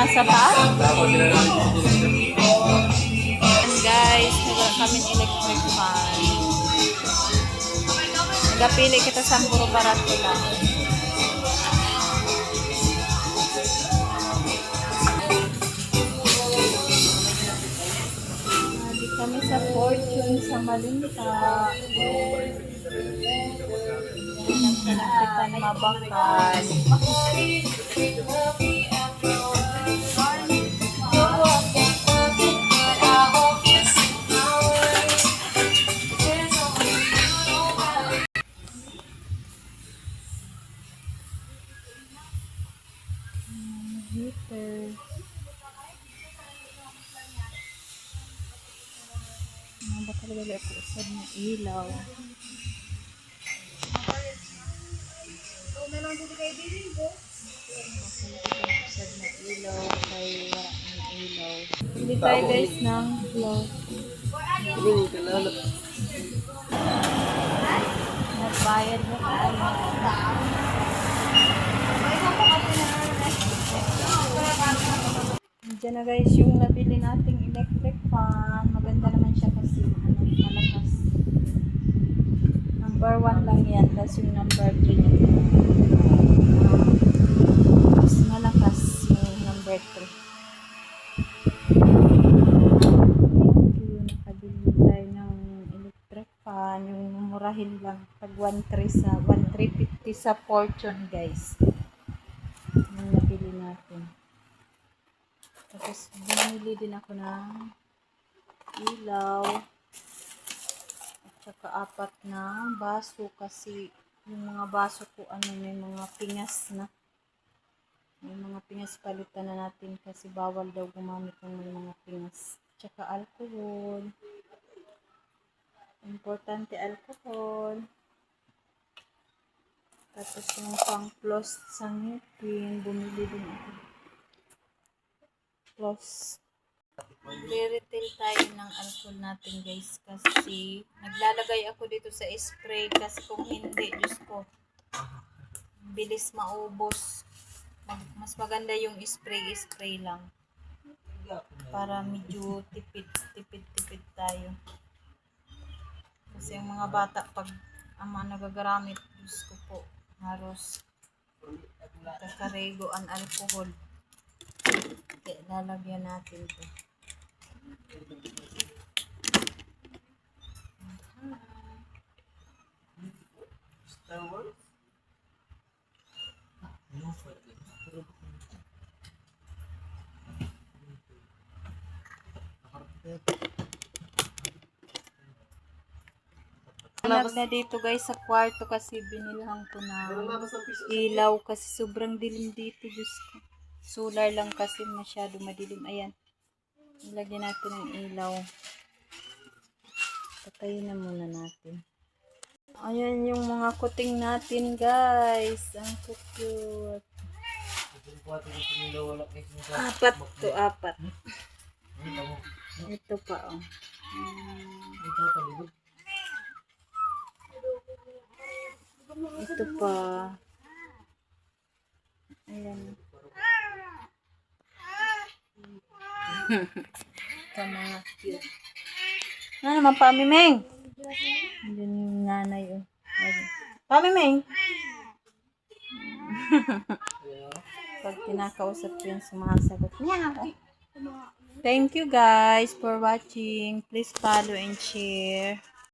nasa taas. And guys, nagawin kami ng electric fan. Nagapili kita sa puro barato lang. Nadi kami sa Fortune sa Malinta. Nagkalakitan mabakal. Heater. Ba talaga ako usad ng ilaw. Usad ng ilaw kay wala ng ilaw. Hindi tayo guys ng flow. Nagbayad na tayo. Diyan na guys yung nabili nating electric fan. Maganda naman siya kasi malakas. Number 1 lang yan. Tapos yung number 3 mas malakas yung number 3. Thank you. Nakabili tayo ng electric fan. Yung murahin lang. Tag 1,350 sa Fortune guys. Yung nabili natin. Tapos, bumili din ako ng ilaw at saka 4 na baso kasi yung mga baso ko may mga pingas na. May mga pingas palitan na natin kasi bawal daw gumamit ng mga pingas. Tsaka alcohol. Importante alcohol. Tapos yung pang-floss sa ngipin, bumili din ako. Plus, mag-retail tayo ng alcohol natin guys kasi naglalagay ako dito sa spray kasi kung hindi, Diyos ko, bilis maubos. Mas maganda yung spray lang para medyo tipid tayo. Kasi yung mga bata pag nagagamit, Diyos ko po, halos kakarego ang alcohol. Okay, lalagyan natin ito. Star Wars? Nag na dito guys sa kwarto kasi binilhan ko na ilaw kasi sobrang dilim dito, Diyos ko. Solar lang kasi masyado madilim. Ayan. Ilagyan natin ng ilaw. Patayin na muna natin. Ayan yung mga kuting natin guys. Ang cute. 4. Ito pa oh. Ito pa. Ayan. Ito mga cute. Ano naman, Pamimeng? Hindi yung nanay, oh. Pamimeng! Pag kinakausap ko yung sumasagot niya. Thank you guys for watching. Please follow and share.